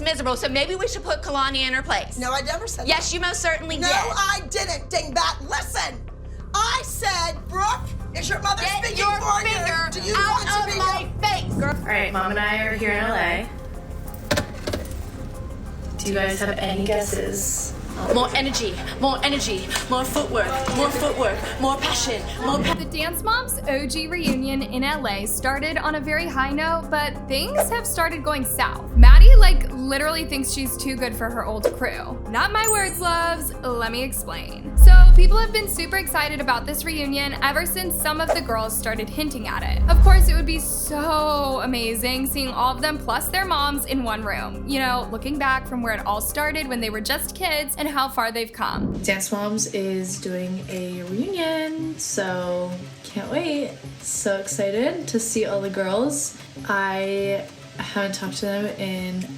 miserable, so maybe we should put Kalani in her place. No, I never said that. Yes, you most certainly did. No, I didn't, dingbat. Listen, I said, Brooke, is your mother Get speaking your for finger you? Do you want out to of be my face. All right, Mom and I are here in LA. Do you guys have any guesses? More energy, more footwork, more passion, more The Dance Moms OG reunion in LA started on a very high note, but things have started going south. Maddie literally thinks she's too good for her old crew. Not my words, loves. Let me explain. So people have been super excited about this reunion ever since some of the girls started hinting at it. Of course, it would be so amazing seeing all of them plus their moms in one room. You know, looking back from where it all started when they were just kids and how far they've come. Dance Moms is doing a reunion, so can't wait. So excited to see all the girls. I haven't talked to them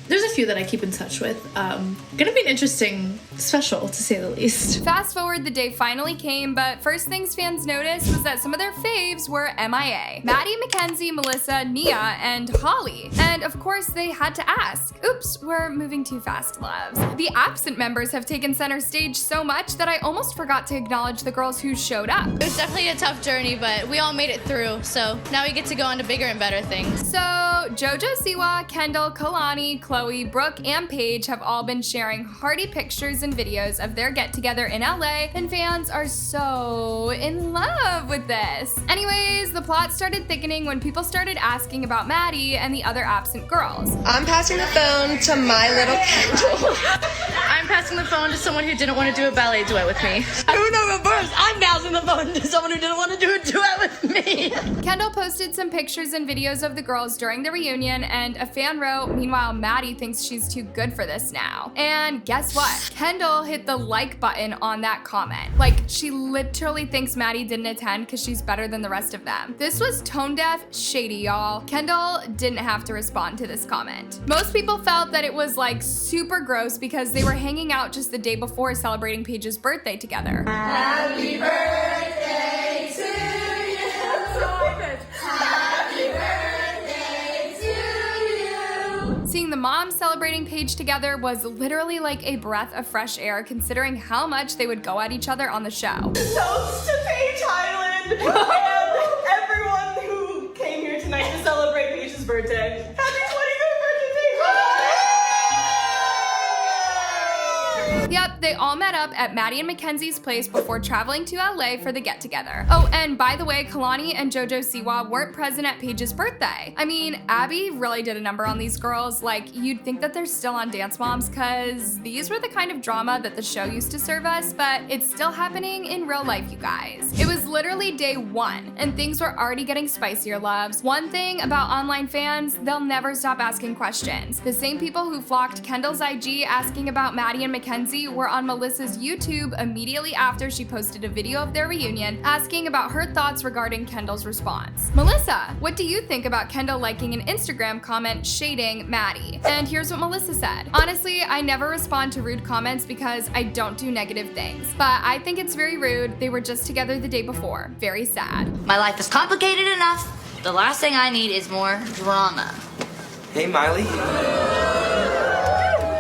there's a few that I keep in touch with. Gonna be an interesting special, to say the least. Fast forward, the day finally came, but first things fans noticed was that some of their faves were MIA. Maddie, Mackenzie, Melissa, Nia, and Holly. And of course, they had to ask. Oops, we're moving too fast, loves. The absent members have taken center stage so much that I almost forgot to acknowledge the girls who showed up. It was definitely a tough journey, but we all made it through, so now we get to go on to bigger and better things. So, JoJo Siwa, Kendall, Kalani, Chloe, Brooke, and Paige have all been sharing hearty pictures and videos of their get-together in LA, and fans are so in love with this. Anyways, the plot started thickening when people started asking about Maddie and the other absent girls. I'm passing the phone to my little Kendall. I'm passing the phone to someone who didn't want to do a ballet duet with me. Who know reverse? I'm passing the phone to someone who didn't want to do a duet with me. Kendall posted some pictures and videos of the girls during the reunion, and a fan wrote, meanwhile, Maddie thinks she's too good for this now. And guess what? Kendall hit the like button on that comment. She literally thinks Maddie didn't attend because she's better than the rest of them. This was tone deaf, shady, y'all. Kendall didn't have to respond to this comment. Most people felt that it was super gross because they were hanging out just the day before celebrating Paige's birthday together. Happy birthday to you. Happy birthday to you. Seeing the moms celebrating Paige together was literally like a breath of fresh air considering how much they would go at each other on the show. Toast to Paige Highland and everyone who came here tonight to celebrate Paige's birthday. Happy 25th birthday, Paige! Yep, they all met up at Maddie and Mackenzie's place before traveling to LA for the get-together. Oh, and by the way, Kalani and JoJo Siwa weren't present at Paige's birthday. I mean, Abby really did a number on these girls. You'd think that they're still on Dance Moms, cause these were the kind of drama that the show used to serve us, but it's still happening in real life, you guys. It was literally day one, and things were already getting spicier, loves. One thing about online fans, they'll never stop asking questions. The same people who flocked Kendall's IG asking about Maddie and Mackenzie were on Melissa's YouTube immediately after she posted a video of their reunion asking about her thoughts regarding Kendall's response. Melissa, what do you think about Kendall liking an Instagram comment shading Maddie? And here's what Melissa said. Honestly, I never respond to rude comments because I don't do negative things, but I think it's very rude. They were just together the day before. Very sad. My life is complicated enough. The last thing I need is more drama. Hey, Miley.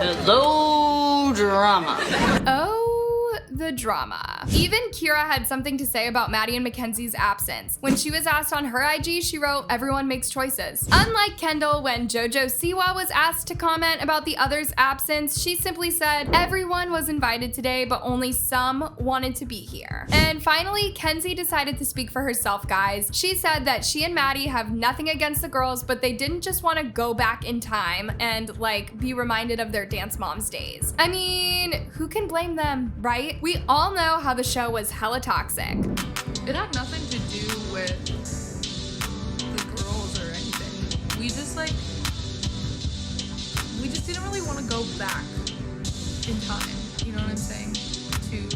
Hello, drama. Oh, the drama. Even Kira had something to say about Maddie and Mackenzie's absence. When she was asked on her IG, she wrote, "Everyone makes choices." Unlike Kendall, when JoJo Siwa was asked to comment about the others' absence, she simply said, "Everyone was invited today, but only some wanted to be here." And finally, Kenzie decided to speak for herself, guys. She said that she and Maddie have nothing against the girls, but they didn't just want to go back in time and be reminded of their Dance Moms days. I mean, who can blame them, right? We all know how the show was hella toxic. It had nothing to do with the girls or anything. We just didn't really want to go back in time, you know what I'm saying, to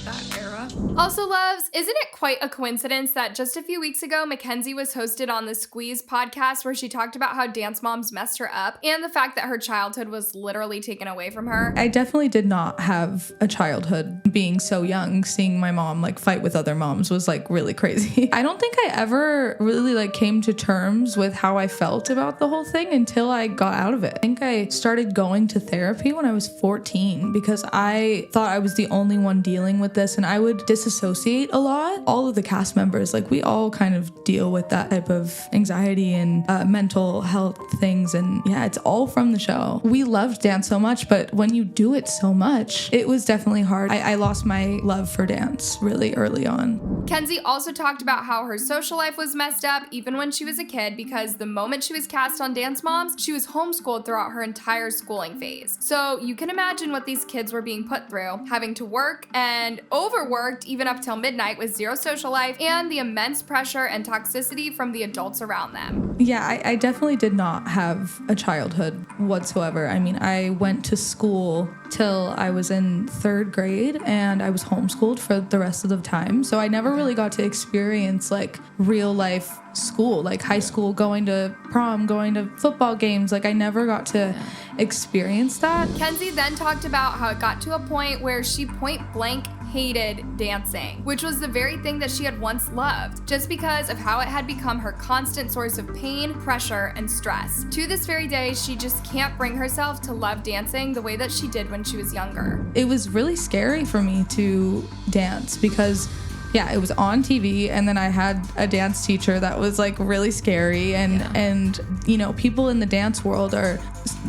that era. Also, loves, isn't it quite a coincidence that just a few weeks ago, Mackenzie was hosted on the Squeeze podcast where she talked about how dance moms messed her up and the fact that her childhood was literally taken away from her? I definitely did not have a childhood. Being so young, seeing my mom like fight with other moms was like really crazy. I don't think I ever really like came to terms with how I felt about the whole thing until I got out of it. I think I started going to therapy when I was 14 because I thought I was the only one dealing with this, and I would disassociate a lot. All of the cast members, like we all kind of deal with that type of anxiety and mental health things, and yeah, it's all from the show. We loved dance so much, but when you do it so much, it was definitely hard. I lost my love for dance really early on. Kenzie also talked about how her social life was messed up even when she was a kid because the moment she was cast on Dance Moms, she was homeschooled throughout her entire schooling phase. So you can imagine what these kids were being put through, having to work and overworked even up till midnight with zero social life and the immense pressure and toxicity from the adults around them. Yeah, I definitely did not have a childhood whatsoever. I mean, I went to school till I was in 3rd grade and I was homeschooled for the rest of the time. So I never really got to experience like real life school, like high school, going to prom, going to football games. Like I never got to experience that. Kenzie then talked about how it got to a point where she point blank hated dancing, which was the very thing that she had once loved, just because of how it had become her constant source of pain, pressure, and stress. To this very day, she just can't bring herself to love dancing the way that she did when she was younger. It was really scary for me to dance because yeah, it was on TV, and then I had a dance teacher that was like really scary, and you know, people in the dance world are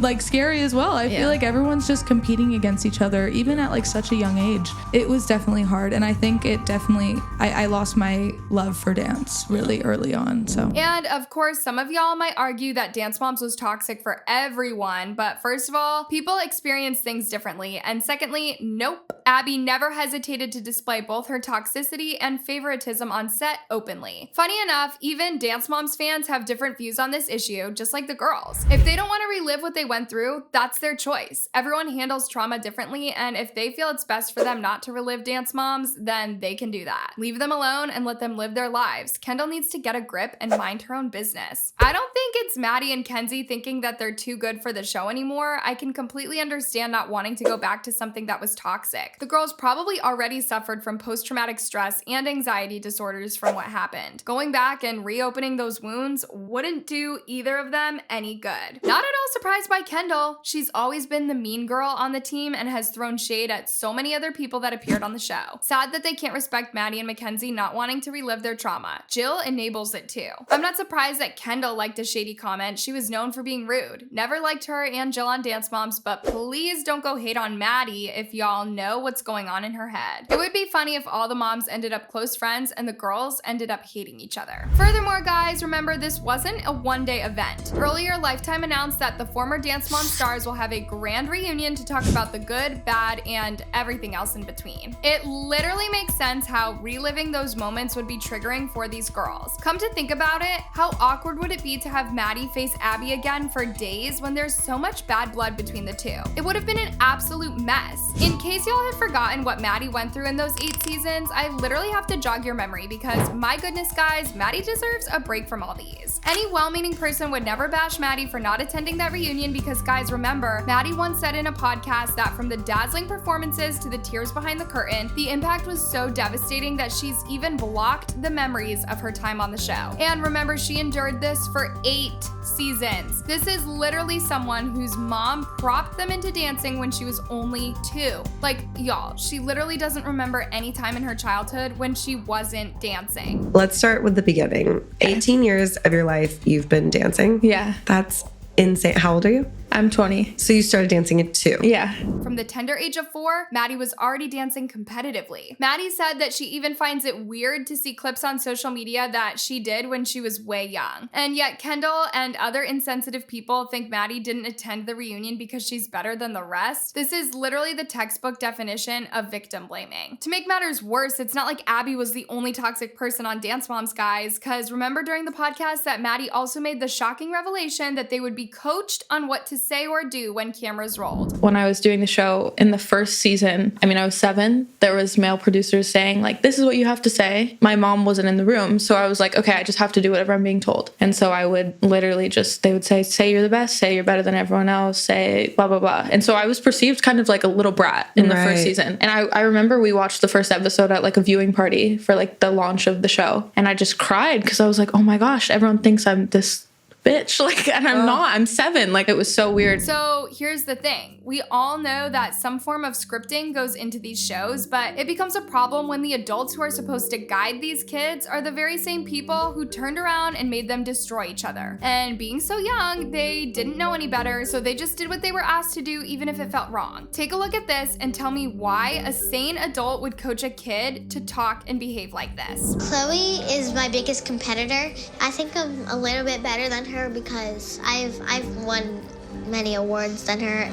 like scary as well. I feel like everyone's just competing against each other, even at like such a young age. It was definitely hard, and I think it definitely, I lost my love for dance really early on. So. And of course, some of y'all might argue that Dance Moms was toxic for everyone, but first of all, people experience things differently, and secondly, nope. Abby never hesitated to display both her toxicity and favoritism on set openly. Funny enough, even Dance Moms fans have different views on this issue, just like the girls. If they don't want to relive what they went through, that's their choice. Everyone handles trauma differently, and if they feel it's best for them not to relive Dance Moms, then they can do that. Leave them alone and let them live their lives. Kendall needs to get a grip and mind her own business. I don't think it's Maddie and Kenzie thinking that they're too good for the show anymore. I can completely understand not wanting to go back to something that was toxic. The girls probably already suffered from post-traumatic stress and anxiety disorders from what happened. Going back and reopening those wounds wouldn't do either of them any good. Not at all surprised by Kendall. She's always been the mean girl on the team and has thrown shade at so many other people that appeared on the show. Sad that they can't respect Maddie and Mackenzie not wanting to relive their trauma. Jill enables it too. I'm not surprised that Kendall liked a shady comment. She was known for being rude. Never liked her and Jill on Dance Moms, but please don't go hate on Maddie if y'all know what's going on in her head. It would be funny if all the moms ended up close friends and the girls ended up hating each other. Furthermore, guys, remember this wasn't a one-day event. Earlier, Lifetime announced that the former Dance Mom stars will have a grand reunion to talk about the good, bad, and everything else in between. It literally makes sense how reliving those moments would be triggering for these girls. Come to think about it, how awkward would it be to have Maddie face Abby again for days when there's so much bad blood between the two? It would have been an absolute mess. In case y'all have forgotten what Maddie went through in those 8 seasons, I literally have to jog your memory because my goodness, guys, Maddie deserves a break from all these. Any well-meaning person would never bash Maddie for not attending that reunion because, guys, remember, Maddie once said in a podcast that from the dazzling performances to the tears behind the curtain, the impact was so devastating that she's even blocked the memories of her time on the show. And remember, she endured this for 8 seasons. This is literally someone whose mom propped them into dancing when she was only 2. Like, y'all, she literally doesn't remember any time in her childhood when she wasn't dancing. Let's start with the beginning. 18 years of your life, you've been dancing. Yeah. That's insane. How old are you? I'm 20. So you started dancing at 2. Yeah. From the tender age of 4, Maddie was already dancing competitively. Maddie said that she even finds it weird to see clips on social media that she did when she was way young. And yet Kendall and other insensitive people think Maddie didn't attend the reunion because she's better than the rest. This is literally the textbook definition of victim blaming. To make matters worse, it's not like Abby was the only toxic person on Dance Moms, guys, because remember during the podcast that Maddie also made the shocking revelation that they would be coached on what to say or do when cameras rolled. When I was doing the show in the first season, I was 7, there was male producers saying like, this is what you have to say. My mom wasn't in the room, so I was like, okay, I just have to do whatever I'm being told. And so I would literally they would say you're the best, say you're better than everyone else, say blah, blah, blah. And so I was perceived kind of like a little brat in the first season. And I remember we watched the first episode at like a viewing party for like the launch of the show. And I just cried because I was like, oh my gosh, everyone thinks I'm this bitch, like, and I'm not. I'm 7. Like, it was so weird. So here's the thing. We all know that some form of scripting goes into these shows, but it becomes a problem when the adults who are supposed to guide these kids are the very same people who turned around and made them destroy each other. And being so young, they didn't know any better, so they just did what they were asked to do, even if it felt wrong. Take a look at this and tell me why a sane adult would coach a kid to talk and behave like this. Chloe is my biggest competitor. I think I'm a little bit better than her because I've won many awards than her.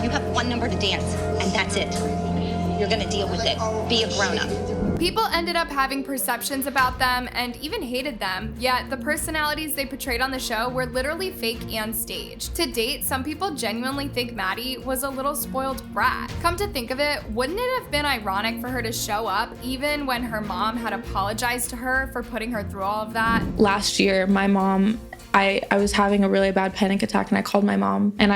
You have one number to dance, and that's it. You're gonna deal with it. Be a grown-up. People ended up having perceptions about them and even hated them, yet the personalities they portrayed on the show were literally fake and staged. To date, some people genuinely think Maddie was a little spoiled brat. Come to think of it, wouldn't it have been ironic for her to show up even when her mom had apologized to her for putting her through all of that? Last year, my mom, I was having a really bad panic attack and I called my mom and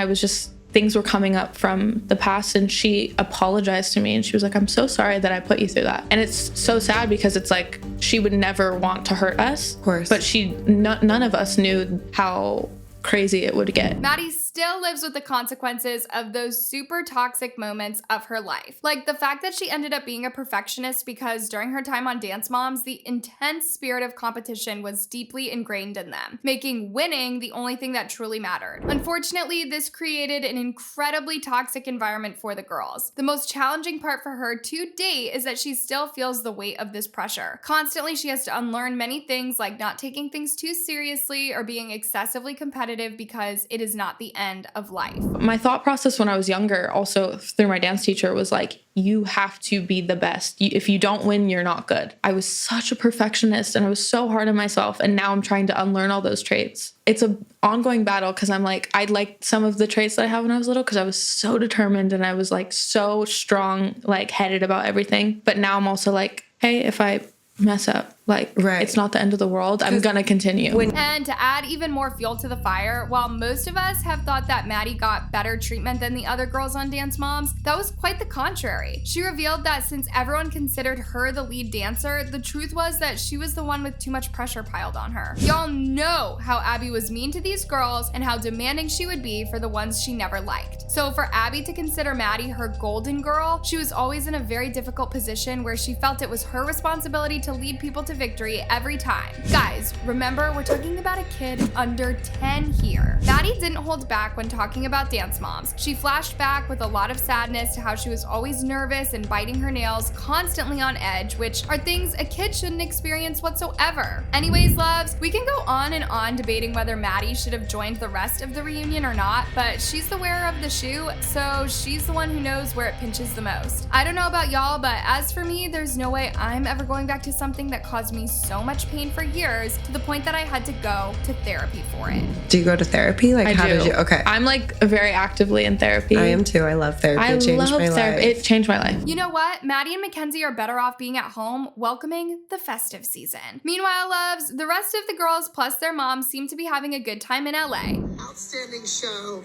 things were coming up from the past and she apologized to me and she was like, I'm so sorry that I put you through that. And it's so sad because it's like she would never want to hurt us. Of course. But none of us knew how crazy it would get. Maddie still lives with the consequences of those super toxic moments of her life. Like the fact that she ended up being a perfectionist because during her time on Dance Moms, the intense spirit of competition was deeply ingrained in them, making winning the only thing that truly mattered. Unfortunately, this created an incredibly toxic environment for the girls. The most challenging part for her to date is that she still feels the weight of this pressure. Constantly, she has to unlearn many things like not taking things too seriously or being excessively competitive because it is not the end of life. My thought process when I was younger, also through my dance teacher, was like, you have to be the best. If you don't win, you're not good. I was such a perfectionist and I was so hard on myself. And now I'm trying to unlearn all those traits. It's an ongoing battle because I'm like, I liked some of the traits that I had when I was little because I was so determined and I was like so strong, like headed about everything. But now I'm also like, hey, if I mess up, like, it's not the end of the world. I'm gonna continue. And to add even more fuel to the fire, while most of us have thought that Maddie got better treatment than the other girls on Dance Moms, that was quite the contrary. She revealed that since everyone considered her the lead dancer, the truth was that she was the one with too much pressure piled on her. Y'all know how Abby was mean to these girls and how demanding she would be for the ones she never liked. So for Abby to consider Maddie her golden girl, she was always in a very difficult position where she felt it was her responsibility to lead people to victory every time. Guys, remember, we're talking about a kid under 10 here. Maddie didn't hold back when talking about Dance Moms. She flashed back with a lot of sadness to how she was always nervous and biting her nails, constantly on edge, which are things a kid shouldn't experience whatsoever. Anyways, loves, we can go on and on debating whether Maddie should have joined the rest of the reunion or not, but she's the wearer of the shoe, so she's the one who knows where it pinches the most. I don't know about y'all, but as for me, there's no way I'm ever going back to something that caused me so much pain for years to the point that I had to go to therapy for it. Do you go to therapy? Like, how did you? Okay. I'm like very actively in therapy. I am too. I love therapy. It changed my life. It changed my life. You know what? Maddie and Mackenzie are better off being at home welcoming the festive season. Meanwhile, loves, the rest of the girls plus their moms seem to be having a good time in LA. Outstanding show.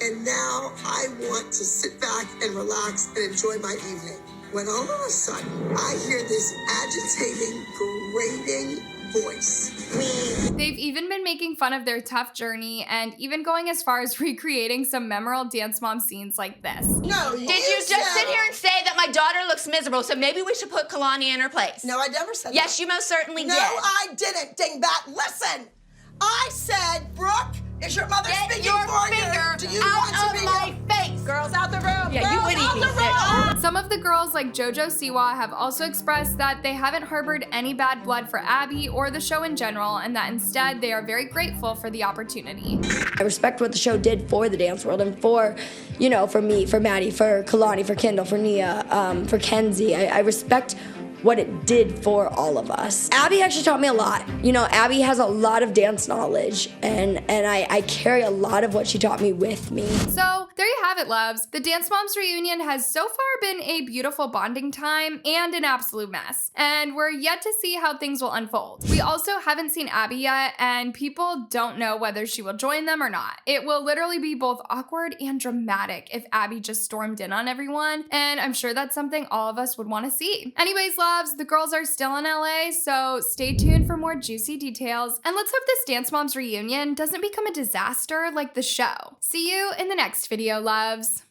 And now I want to sit back and relax and enjoy my evening. When all of a sudden I hear this agitating, grating voice. They've even been making fun of their tough journey and even going as far as recreating some memorable Dance Mom scenes like this. No, Did you just sit here and say that my daughter looks miserable, so maybe we should put Kalani in her place? No, I never said that. Yes, you most certainly No, did. I didn't, dingbat. Listen, I said, Brooke, is your mother Get speaking your for finger you? Do you out want to of be my face. Girls out the room. Yeah, Girls you would out eat the me. room. Some of the girls like JoJo Siwa have also expressed that they haven't harbored any bad blood for Abby or the show in general, and that instead they are very grateful for the opportunity. I respect what the show did for the dance world and for, for me, for Maddie, for Kalani, for Kendall, for Nia, for Kenzie. I respect what it did for all of us. Abby actually taught me a lot. You know, Abby has a lot of dance knowledge, and I carry a lot of what she taught me with me. So there you have it, loves. The Dance Moms reunion has so far been a beautiful bonding time and an absolute mess, and we're yet to see how things will unfold. We also haven't seen Abby yet, and people don't know whether she will join them or not. It will literally be both awkward and dramatic if Abby just stormed in on everyone, and I'm sure that's something all of us would want to see. Anyways, loves, the girls are still in LA, so stay tuned for more juicy details, and let's hope this Dance Moms reunion doesn't become a disaster like the show. See you in the next video, loves.